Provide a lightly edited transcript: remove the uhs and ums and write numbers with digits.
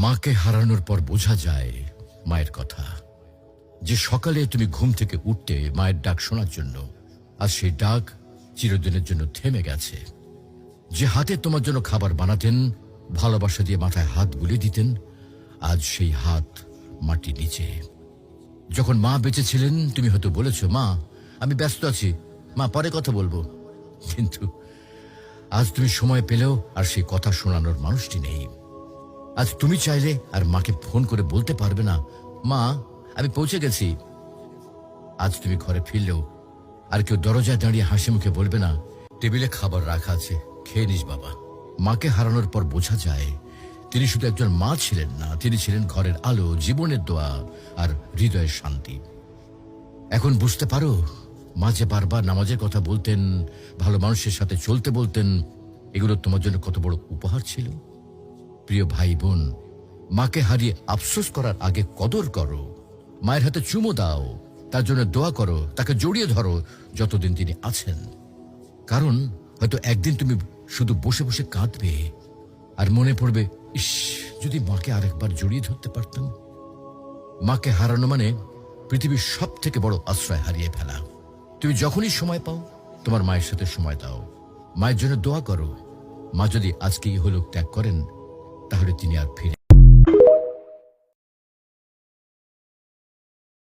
মাকে হারানোর পর বোঝা যায় মায়ের কথা। যে সকালে তুমি ঘুম থেকে উঠতে মায়ের ডাক শোনার জন্য, আর সেই ডাক চিরদিনের জন্য থেমে গেছে। যে হাতে তোমার জন্য খাবার বানাতেন, ভালোবাসা দিয়ে মাথায় হাত বুলিয়ে দিতেন, আজ সেই হাত মাটির নিচে। যখন মা বেঁচে ছিলেন তুমি হয়তো বলেছ, মা আমি ব্যস্ত আছি, মা পরে কথা বলবো। কিন্তু আজ তুমি সময় পেলেও আর সেই কথা শোনানোর মানুষটি নেই। আজ তুমি চাইলে আর মাকে ফোন করে বলতে পারবে না, মা আমি পৌঁছে গেছি। আজ তুমি ঘরে ফিরলেও আর কেউ দরজায় দাঁড়িয়ে হাসি মুখে বলবে না, টেবিলে খাবার রাখা আছে, খেয়ে নিস বাবা। মাকে হারানোর পর বোঝা যায় তিনি শুধু একজন মা ছিলেন না, তিনি ছিলেন ঘরের আলো, জীবনের দোয়া আর হৃদয়ের শান্তি। এখন বুঝতে পারো মা যে বারবার নামাজের কথা বলতেন, ভালো মানুষের সাথে চলতে বলতেন, এগুলো তোমার জন্য কত বড় উপহার ছিল। প্রিয় ভাই বোন, মাকে হারিয়ে আফসোস করার আগে কদর করো। মায়ের হাতে চুমো দাও, তার জন্য দোয়া করো, তাকে জড়িয়ে ধরো যতদিন তিনি আছেন। কারণ হয়তো একদিন তুমি শুধু বসে বসে কাঁদবে আর মনে পড়বে, ইস যদি মাকে আরেকবার জড়িয়ে ধরতে পারতাম। মাকে হারানো মানে পৃথিবীর সব থেকে বড় আশ্রয় হারিয়ে ফেলা। তুমি যখনই সময় পাও তোমার মায়ের সাথে সময় দাও, মায়ের জন্য দোয়া করো। মা যদি আজকে ইহলোক ত্যাগ করেন তাহলে তিনি আর ফিরে